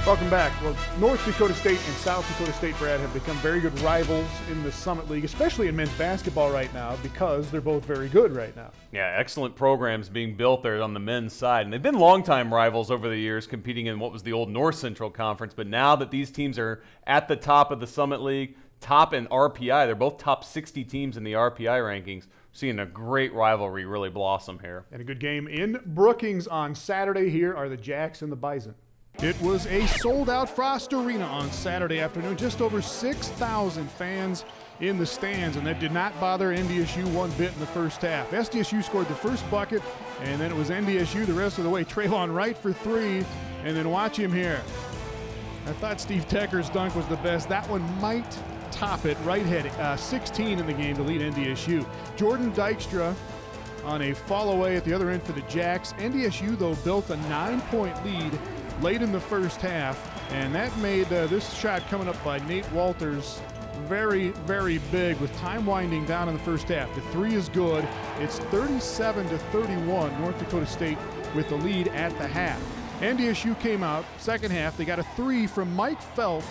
Welcome back. Well, North Dakota State and South Dakota State, Brad, have become very good rivals in the Summit League, especially in men's basketball right now, because they're both very good right now. Yeah, excellent programs being built there on the men's side. And they've been longtime rivals over the years, competing in what was the old North Central Conference. But now that these teams are at the top of the Summit League, top in RPI, they're both top 60 teams in the RPI rankings. Seeing a great rivalry really blossom here. And a good game in Brookings on Saturday. Here are the Jacks and the Bison. It was a sold-out Frost Arena on Saturday afternoon. Just over 6,000 fans in the stands, and that did not bother NDSU one bit in the first half. SDSU scored the first bucket, and then it was NDSU the rest of the way. Trayvon Wright for three, and then watch him here. I thought Steve Tecker's dunk was the best. That one might top it. Wright had 16 in the game to lead NDSU. Jordan Dykstra on a fall away at the other end for the Jacks. NDSU, though, built a 9-point lead late in the first half, and that made this shot coming up by Nate Walters very, very big with time winding down in the first half. The three is good. It's 37-31, North Dakota State with the lead at the half. NDSU came out, second half. They got a three from Mike Felt,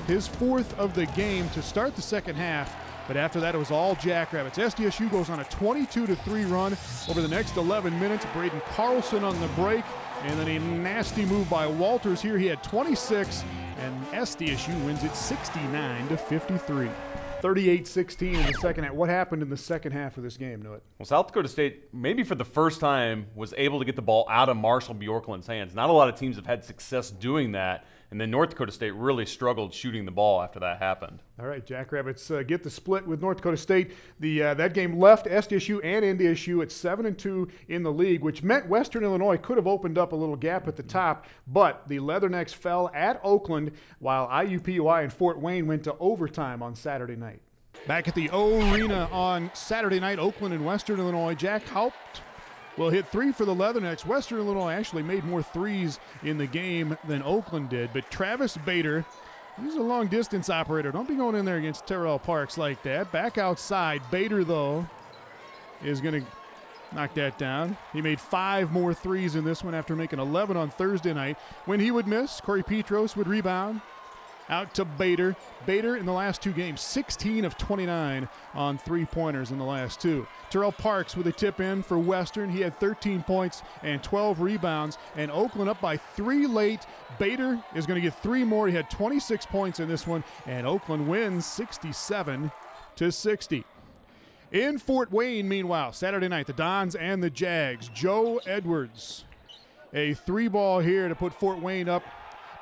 his fourth of the game to start the second half. But after that, it was all Jackrabbits. SDSU goes on a 22-3 run over the next 11 minutes. Braden Carlson on the break. And then a nasty move by Walters here. He had 26, and SDSU wins it 69-53. 38-16 in the second half. What happened in the second half of this game, Noah? Well, South Dakota State, maybe for the first time, was able to get the ball out of Marshall Bjorklund's hands. Not a lot of teams have had success doing that, and then North Dakota State really struggled shooting the ball after that happened. All right, Jackrabbits get the split with North Dakota State. That game left SDSU and NDSU at 7-2 in the league, which meant Western Illinois could have opened up a little gap at the top, but the Leathernecks fell at Oakland, while IUPUI and Fort Wayne went to overtime on Saturday night. Back at the O Arena on Saturday night, Oakland and Western Illinois. Jack Haupt will hit three for the Leathernecks. Western Illinois actually made more threes in the game than Oakland did, but Travis Bader, he's a long-distance operator. Don't be going in there against Terrell Parks like that. Back outside. Bader, though, is going to knock that down. He made 5 more threes in this one after making 11 on Thursday night. When he would miss, Corey Petros would rebound. Out to Bader. Bader in the last 2 games, 16 of 29 on three-pointers in the last 2. Terrell Parks with a tip in for Western. He had 13 points and 12 rebounds. And Oakland up by 3 late. Bader is going to get 3 more. He had 26 points in this one. And Oakland wins 67-60. In Fort Wayne, meanwhile, Saturday night, the Dons and the Jags. Joe Edwards, a 3-ball here to put Fort Wayne up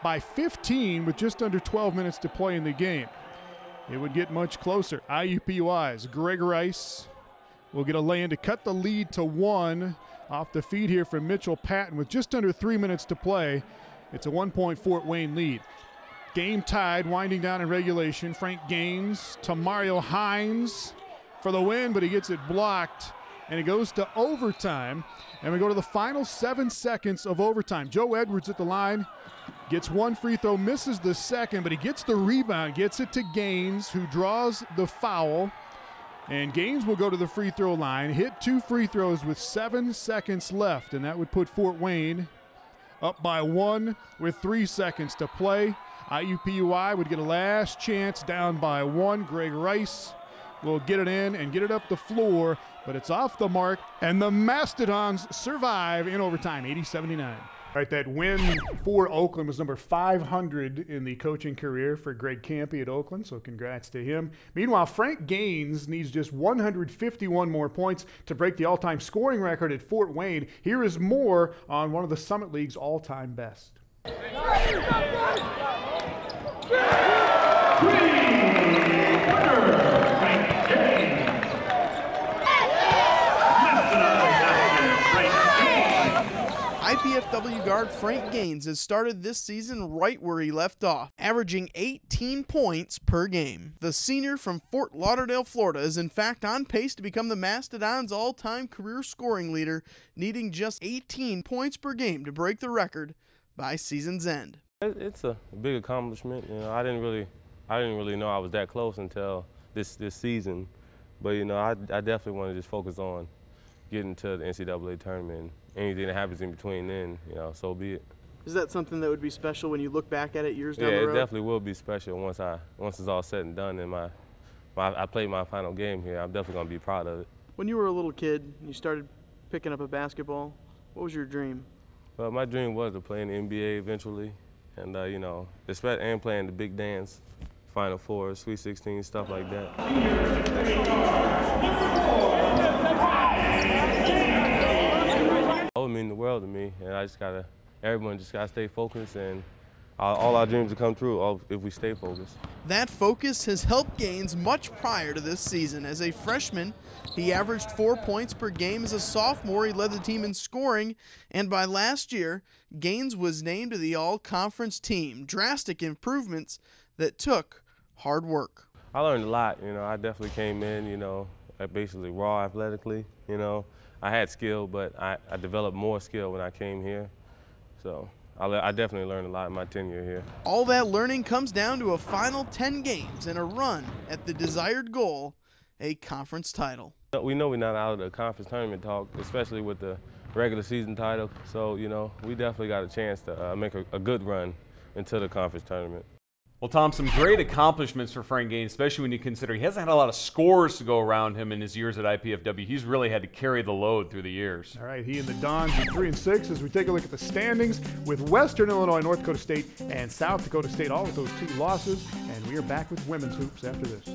by 15 with just under 12 minutes to play in the game. It would get much closer. IUPUI's Greg Rice will get a lay-in to cut the lead to 1 off the feed here from Mitchell Patton with just under 3 minutes to play. It's a 1-point Fort Wayne lead. Game tied, winding down in regulation. Frank Gaines to Mario Hines for the win, but he gets it blocked, and it goes to overtime. And we go to the final 7 seconds of overtime. Joe Edwards at the line. Gets 1 free throw, misses the second, but he gets the rebound, gets it to Gaines, who draws the foul. And Gaines will go to the free throw line, hit 2 free throws with 7 seconds left, and that would put Fort Wayne up by 1 with 3 seconds to play. IUPUI would get a last chance, down by 1. Greg Rice will get it in and get it up the floor, but it's off the mark, and the Mastodons survive in overtime, 80-79. All right, that win for Oakland was number 500 in the coaching career for Greg Campy at Oakland, so congrats to him. Meanwhile, Frank Gaines needs just 151 more points to break the all-time scoring record at Fort Wayne. Here is more on one of the Summit League's all-time best. IPFW guard Frank Gaines has started this season right where he left off, averaging 18 points per game. The senior from Fort Lauderdale, Florida, is in fact on pace to become the Mastodons' all-time career scoring leader, needing just 18 points per game to break the record by season's end. It's a big accomplishment. You know, I didn't really know I was that close until this season, but you know, I definitely want to just focus on getting to the NCAA tournament. Anything that happens in between then, you know, so be it. Is that something that would be special when you look back at it years down the Yeah, road? it definitely will be special once it's all said and done and I played my final game here. I'm definitely gonna be proud of it. When you were a little kid and you started picking up a basketball, what was your dream? Well, my dream was to play in the NBA eventually, and you know, and playing the big dance, Final Four, Sweet 16, stuff like that. It would mean the world to me, and everyone just gotta stay focused, and all our dreams will come true if we stay focused. That focus has helped Gaines much prior to this season. As a freshman, he averaged 4 points per game. As a sophomore, he led the team in scoring, and by last year, Gaines was named to the all-conference team. Drastic improvements that took hard work. I learned a lot, you know. I definitely came in, you know, basically raw athletically, you know. I had skill, but I developed more skill when I came here. So I definitely learned a lot in my tenure here. All that learning comes down to a final 10 games and a run at the desired goal, a conference title. We know we're not out of the conference tournament talk, especially with the regular season title. So, you know, we definitely got a chance to make a good run into the conference tournament. Well, Tom, some great accomplishments for Frank Gaines, especially when you consider he hasn't had a lot of scores to go around him in his years at IPFW. He's really had to carry the load through the years. All right, he and the Dons are 3-6 as we take a look at the standings with Western Illinois, North Dakota State, and South Dakota State, all with those 2 losses. And we are back with women's hoops after this.